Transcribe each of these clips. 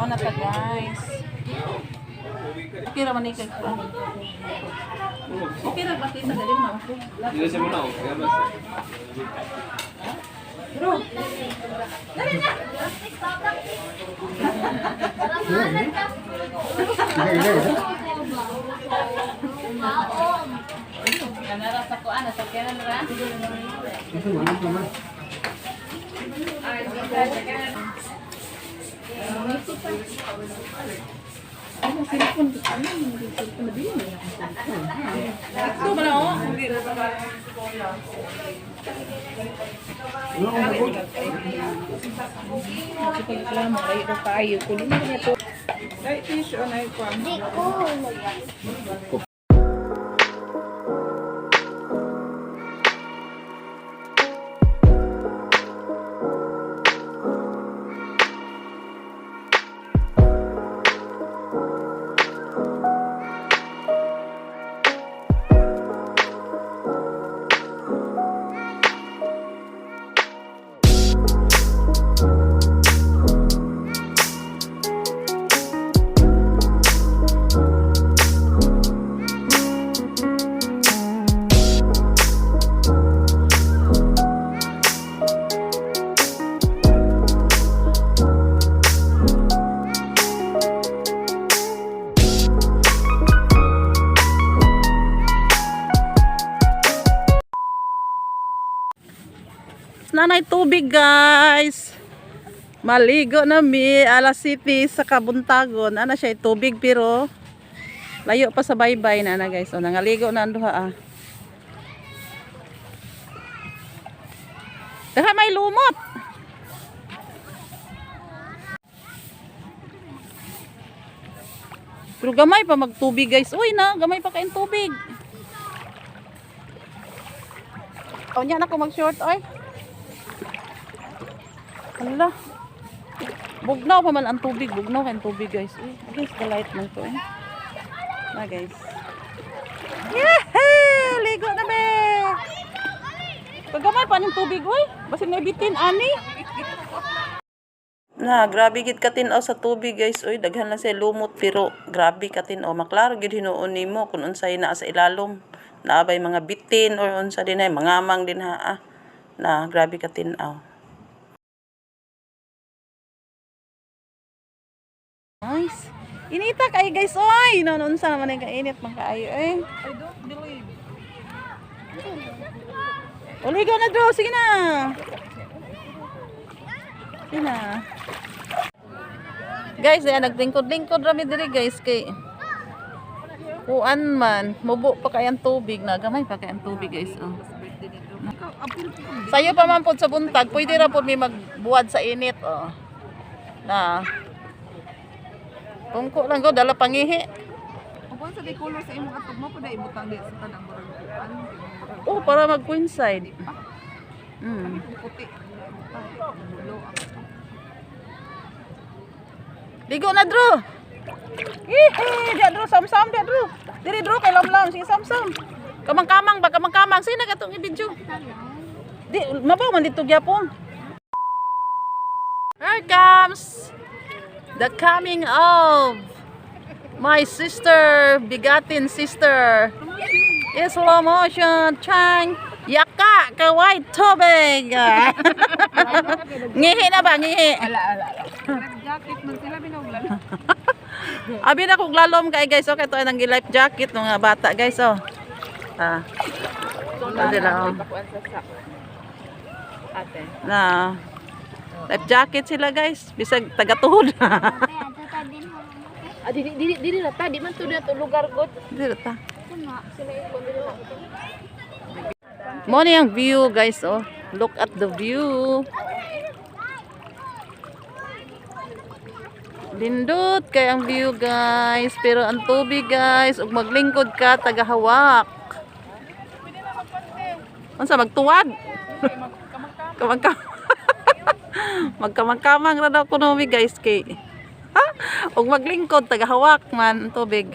Mao na ta guys. Okay ra man ni kay. Okay ra ba kita dali na ako. Dili sa muna ako. Kaya mas. Bro. Kanara sa kuan sa kanan ra. Itu mana teman? Ito ba na o? Reklamo ay ito tayo. Kunin mo niya to. Ay, tissue na ito. Nanay tubig guys. Maligo na mi alas City sa Kabuntagon. Ana siya tubig pero layo pa sa baybay na guys. O nangaligo na ang duha ah. Daha may lumot. Pero gamay pa magtubig guys. Uy na, gamay pa kain tubig. O nya na ko mag short oy. Hala. Bugnaw pa man ang tubig. Bugnaw ka ang tubig guys. Uy, guys, light man to eh. Na guys. Yehey! Ligo na be! Pagamay pa ng tubig uy. Basin may bitin ani. Na, grabe gid ka tin-aw sa tubig guys. Uy, daghan lang siya lumot pero grabe ka tin-aw. Maklaro gid hinuon nimo kung unsay naa sa ilalom. Naabay mga bitin or unsa din ay mangamang din ha. Ah. Na, grabe ka tin-aw. Nice. Inita kay guys oy. Noon sa naman ang kainit man kaayo eh. I don't believe. Uligo na draw, sige na. Sige na. Guys, ayan nagtingkod-lingkod rami diri guys kay kuan man, mubo pa kay ang tubig na gamay pa kay ang tubig guys oh. Sayo pa man pod sa buntag, pwede ra pod mi magbuwad sa init oh. Na tungko lang ko dala pangihi. Kung sa color sa imong atog mo pud ibutang di sa tanang buruan. Oh, para mag coincide. Puti. Ligo na Drew. Dia Drew sam-sam dia Drew. Diri Drew kay lam-lam sige sam-sam. Kamang-kamang ba kamang-kamang sino katong i-video. Di mabaw man dito gyapon. Here comes the coming of my sister, bigatin sister. Is slow motion, chang, yaka, kaway, tubig. Ngihi na ba, ngihi? Ala. Jacket man sila binawlan. Abi na kong lalom kay guys, okay, ito ay nang life jacket ng mga bata guys, oh. Ah. Ito lang, oh. Ate. Na. Life jacket sila guys, bisag taga-tuhod. Dili na ta, di man to na to lugar god. Dito ta. Sila yung dili na. Mo na yung view guys, oh. Look at the view. Lindot kay ang view guys, pero ang tubig guys, ug maglingkod ka tagahawak. Unsa magtuwad? Kamang-kamang. Magkamang-kamang ra daw kuno mi guys kay. Ha? Ug maglingkod tagahawak man ang tubig.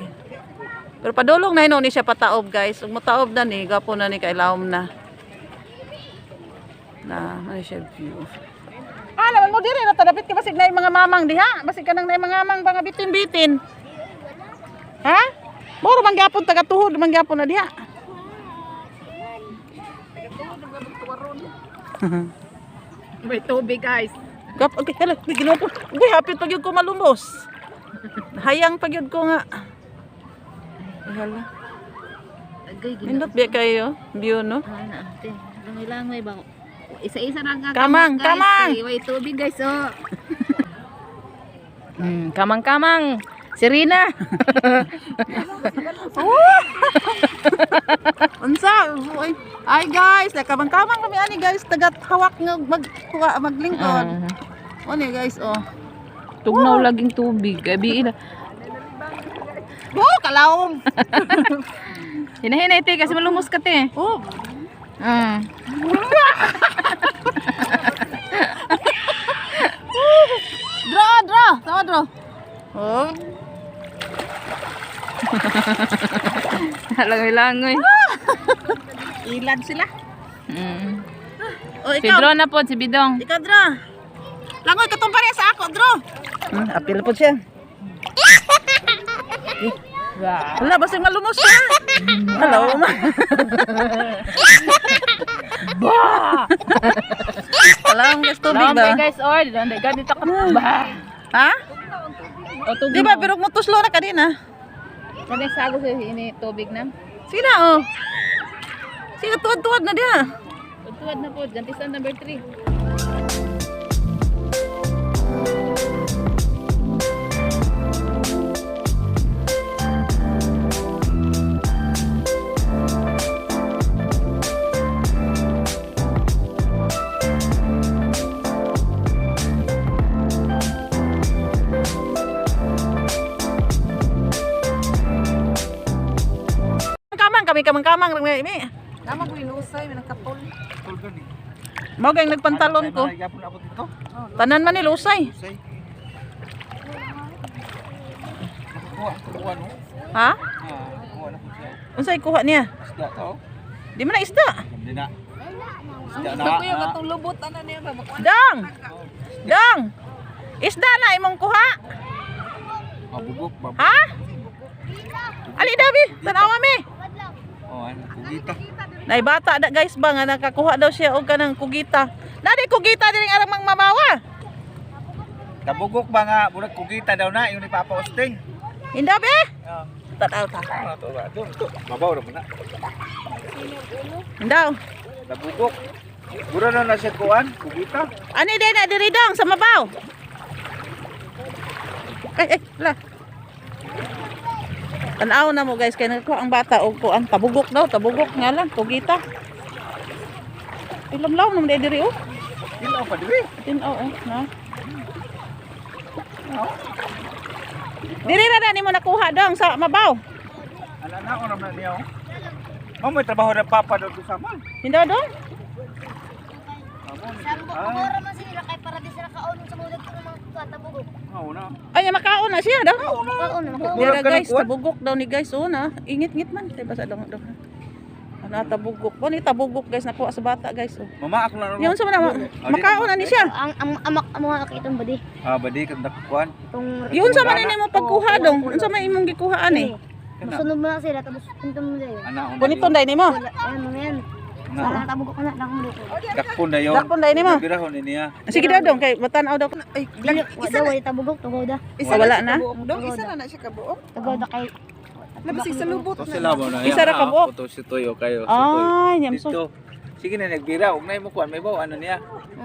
Pero padulong na hinon ni siya pataob guys. Ug motaob na ni, gapo na ni kay lawom na. Na, ano siya view. naman mo diri na tadapit ka basig na mga mamang diha. Basig ka nang na mga mamang mga bitin-bitin. Ha? Moro man gyapon taga tuhod man gyapon na diha. May tubig guys. Gap, okay, hala, bigyan po. Uy, hapit pag yun ko malumos. Hayang pag yun ko nga. Ay, hala. Nindot biya kayo, view, no? Ana, ate. Langoy-langoy ba? Isa-isa na nga. Kamang, guys. kamang! May tubig guys, oh. Kamang-kamang. Serena. Unsa? Uy. Ay guys, kamang-kamang kami ani guys, tagat hawak nga maglingkod. Oni guys, oh. Tugnaw laging tubig. Gabi ina. Oh, kalawom. Hinahinay te kasi malumos ka te. Oh. Dra. Oh. Langoy-langoy. Ilan sila? Oh, Si Dro na po, si Bidong. Ikaw, Dro. Langoy, katong pareha sa ako, Dro. Apil po siya. Wala, basing malumos ka. Hello, ma. Alam, guys, tubig ba? guys, or. Dito ka ba? Ha? O, tubig Di ba, pero mutuslo na ka din, ha? Sabi sa ako sa ini tubig na. Sige na, oh. Sige, tuwad-tuwad na diya. Tuwad na po, gantisan number 3. Kamang mi. Nama ko inusay, may nakatol. Mao gay nagpantalon ko. Tanan man ni lusay. Ha? Unsay kuha niya? Di man na isda. Gusto ko yung katong lubot ana niya ba? Dang. Isda na imong kuha. Ha? Ali dabi, tanawa mi. Nay bata da guys ba nga nakakuha daw siya og kanang kugita. Nadi kugita diri arang mang mamawa. Tabugok ba nga, murag kugita daw na, yung ipapausting. Inda be? Tataw ta. Mabaw na. Indaw. Tabugok. Mura na siya kuan, kugita. Ani day na diri dong sa mabaw. La. Tanaw na mo guys kay nagkuha ang bata og kuan tabugok daw, tabugok nga lang kugita. Ilamlaw naman day diri oh. Ilaw pa diri. Tinaw oh, na. Diri na nimo nakuha dong sa mabaw. Ala na ko naman niya. Mo may trabaho na papa daw sa man. Hindaw dong. Mura man sila kay para di sila kaon sa mudag ng mga tabugok. Oo na. Ay makaon na siya daw. Kaon na makaon. Dira guys, tabugok daw ni guys oh na. Ingit-ngit man kay basa dong dong. Ano tabugok? Ko ni tabugok guys nakuha sa bata guys oh. Mama ako na. Yun sa man makaon na ni siya. Ang amak mga kitong badi. Badi kada kuan. Itong Yun sa man nimo pagkuha dong. Unsa man imong gikuhaan eh? Sunod mo na sila tapos punta mo dito. Ana Kunito nday nimo. Ayan mo yan. Sa tabugok na lang mo dito. dakpon na yon. Dakpon nday nimo. Birahon niya. Sige daw dong kay matanaw daw. Ay, Isa way tabugok tugaw da. wala na. Dong isa na siya kabuok. Tugaw da kay Labasig sa lubot To na. sila mo na. Isa ra ka buok. Puto si Toyo kayo. Ay, nyamso. Dito. Sige na nagbira, ug nay mo kuan may baw ano niya.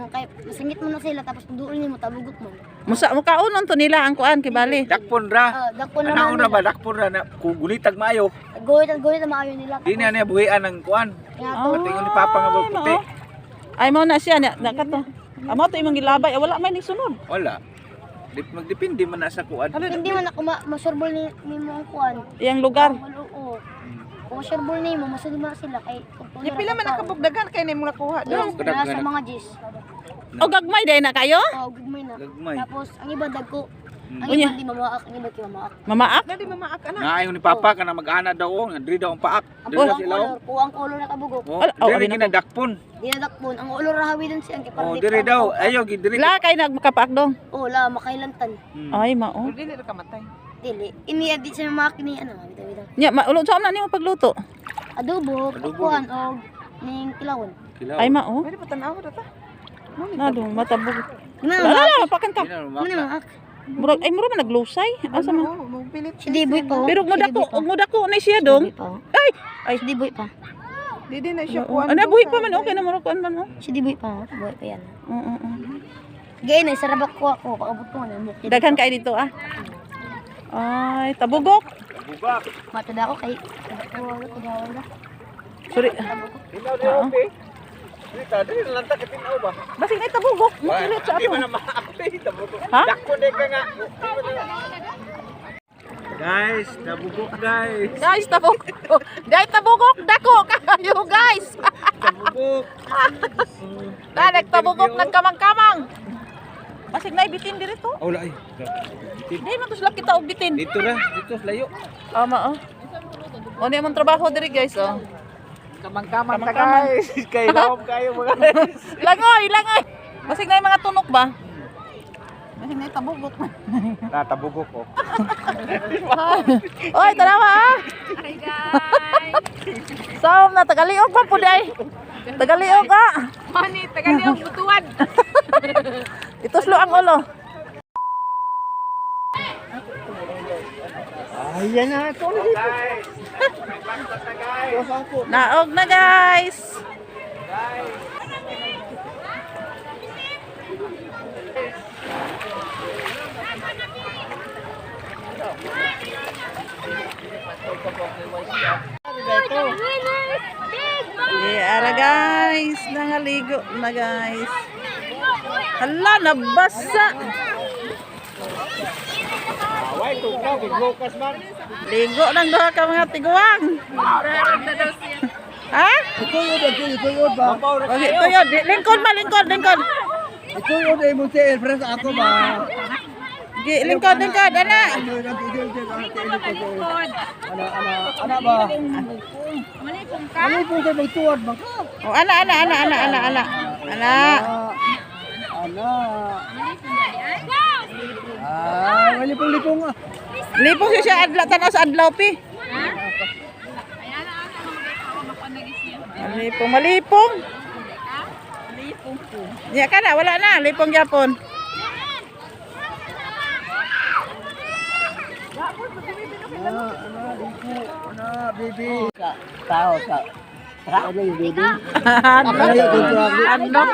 kay masingit mo na sila tapos duol ni mo tabugok mo. Musa mo kaunon to nila ang kuan kay bali. Dakpon ra. Dakpo Ana naman. una ba dakpon ra na gunitag maayo. Goy na maayo nila. Di na niya buhian ng kuan. Kaya Patingon ni papa nga puti. Ay mo na siya na kato. Amo to imong gilabay wala may nagsunod. Wala. Magdepende man na sa kuan. hindi man ako masurbol ni mo ang kuan. Iyang lugar. Oo. Kung masurbol ni mo, masunod mo sila kay Di pila man nakabugdagan kay nimo nakuha dong. Nasa sa mga G's. O gagmay day na kayo? Oh, gugmay na. Gagmay. Tapos ang iba dagko Ang Unya. iba di mamaak, ang iba di mamaak. Mamaak? Dali mamaak anak. Nga ayon ni Papa ka na mag-ana daw, nga diri daw ang paak. Ang Diri daw puwang sila. kolor, puwang kolor na kabugok. Oh, Ala, diri abin ako. ginadakpon. Dinadakpon, ang ulor rahawi dun siya. Oh, diri daw. Ayo diri. La kay nagmakapaak dong. Oo, la, makailantan. Ay mao. Dili ra kamatay. Dili. Ini adi sa mamaak ni ano, bitaw-bitaw. Nya maulod sa na nimo pagluto. Adobo, kukuhan, o ning kilawon. Kilaw. Ay mao. Pwede pa tanaw data. Nado matabog. Muna Wala mamaak. la pakan ka. Dili na Muna lumakna. mamaak. Murag ay murag man naglusay. Asa man? Oo, magpilit. Si Diboy pa. Pero mudako na siya dong. Ay, ay. Si Diboy pa. Dili na siya Oo. kuan. Ano buhi pa man okay na murag kuan man oh. Si Diboy pa. Buhay pa yan. Oo. Gaya na, sarabak ko ako. Pakabot ko na. Daghan kay dito ah. Ay, tabugok. Bubak. Matada ako kay. Tagawal na. Sorry. Tinaw di okay. Dito, diri lang ta katinaw ba? Basig na tabugok. Mukilit sa Di ato. man na maapi tabugok. Ha? Dakpon di ka nga. Guys, nabugok guys. Guys, tabugok. Dai tabugok dako kayo guys. Nabugok. Danek tabugok nagkamang-kamang. Basig na bitin diri to. Oh, ay. Di man to sila kita og bitin. Dito ra, dito layo. Ama oh. Ano yung trabaho diri guys oh. Kamang-kamang ta guys. Kay lawom kayo mga guys. Langoy, langoy. Basig na yung mga tunok ba? Basig na yung tabugok. Natabugok ko. Oy, tanawa ah. Hi guys. Saom na tagaliog pa pud ay. Tagaliog ah. Mani, tagaliog butuan. Ituslo ang ulo. Ayan na to. Naog na guys. Ara guys, nangaligo na guys. Hala, nabasa. Away to ka biglokas man. Ligo ng duha ka mga tiguang. Ha? Ito ba? Kasi ito yun. Lingkod ba? Lingkod, lingkod. Ito yun ay mo si Elfres ako ba? Lingkod, lingkod. Ana. Ana ba? Ano po kayo magtuwad ba? Oh, ana. Ana. Ana. Wali pong lipong ah. Lipong siya adlaw tanaw sa adlaw pi. Malipong, malipong. Ya ka na, wala na. Lipong yapon. Ana, baby. Tao sa. Ano yung baby? Adlok.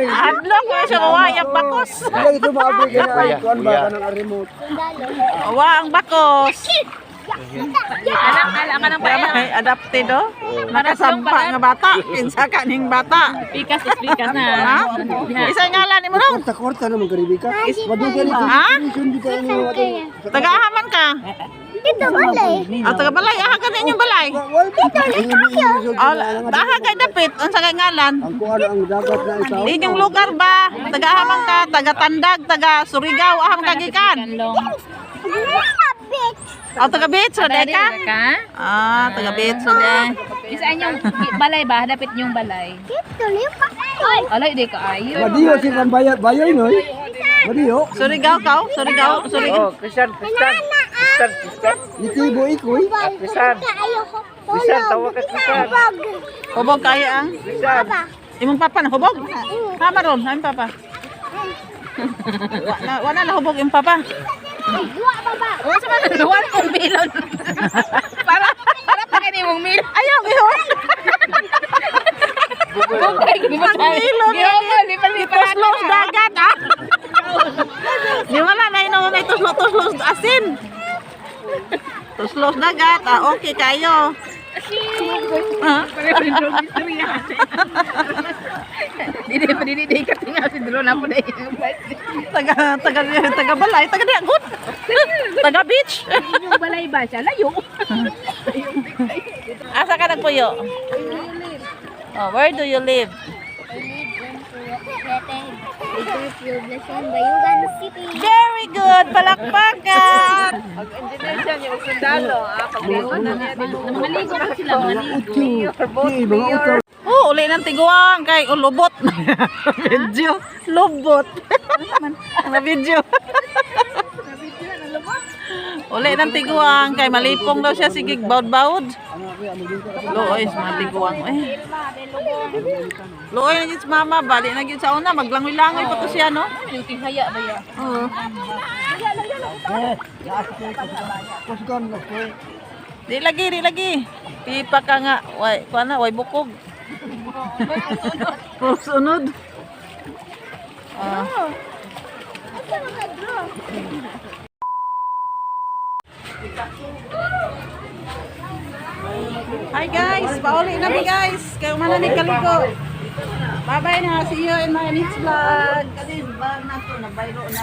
Adlok ko siya kawayang bakos. Ano ito maabigay na ay kuan ba kanang remote? Awa ang bakos. May adapted oh. Nakasampa nga bata. Kinsa ka ning bata. Pikas is pikas na. Ha? Isa ngalan nimo no? Korta naman karibi ka. Madugal ito. Ha? Hindi ka ano. Tagahaman ka. Dito balay. Taga balay, aha ka na inyong balay. Daha kay dapit, unsa kay ngalan? Ang kuan ang dagat na itaw. Inyong lugar ba? Tagahaman ka, taga Tandag, taga Surigao, aham ka gikan. Taga Beach, Rodeka? Ka? Taga Beach, Rodeka. Isaan yung balay ba? Dapit yung balay. Dito lipa. Alay, di ka ayo. Madiyo si bayoy no. Madiyo. Surigao ka? Surigao? Surigao? Kristian. Itibo ikoy. Kristian. Kristian tawag ka Kristian. Hubog kaya ang? Imong papa na hubog? Tama ron, aming papa. Wala na hubog yung papa. O, sa mga luwan mong milon. para pa kayo mong milon. Ayaw, ihon. Bukay, di ba tayo? Milon. Lipan-lipan. Tuslos dagat, ha? Di wala na inom na tuslos asin. Tuslos dagat, okay kayo. Ha? Didi ka tinggal si Dilo na po na Taga balay, taga diagot. Taga beach. yung balay ba siya? Layo. Asa ka nagpuyo? Oh, where do you live? Bayugan City. Very good. palakpakan. Engineer siya niya, og sundalo. Paglingon na niya dito. Mga ligo po sila, mga ligo. Oh, uli ng tiguang kay lubot. Video. Lubot. Na video. Uli ng tiguang kay malipong daw siya sige baud-baud. Looy mga tiguang eh. Looy na gyud si mama, bali na gyud sa una maglangoy-langoy pa to siya no. Yung tinghaya ba yan? Oo. Di lagi. Pipa ka nga. Way, kuana, way bukog. Sunod. Hi guys, pauli na mi guys. Kayo man ni kaligo. Bye bye na. See you in my next vlog. Kasi vlog na to na bayro na.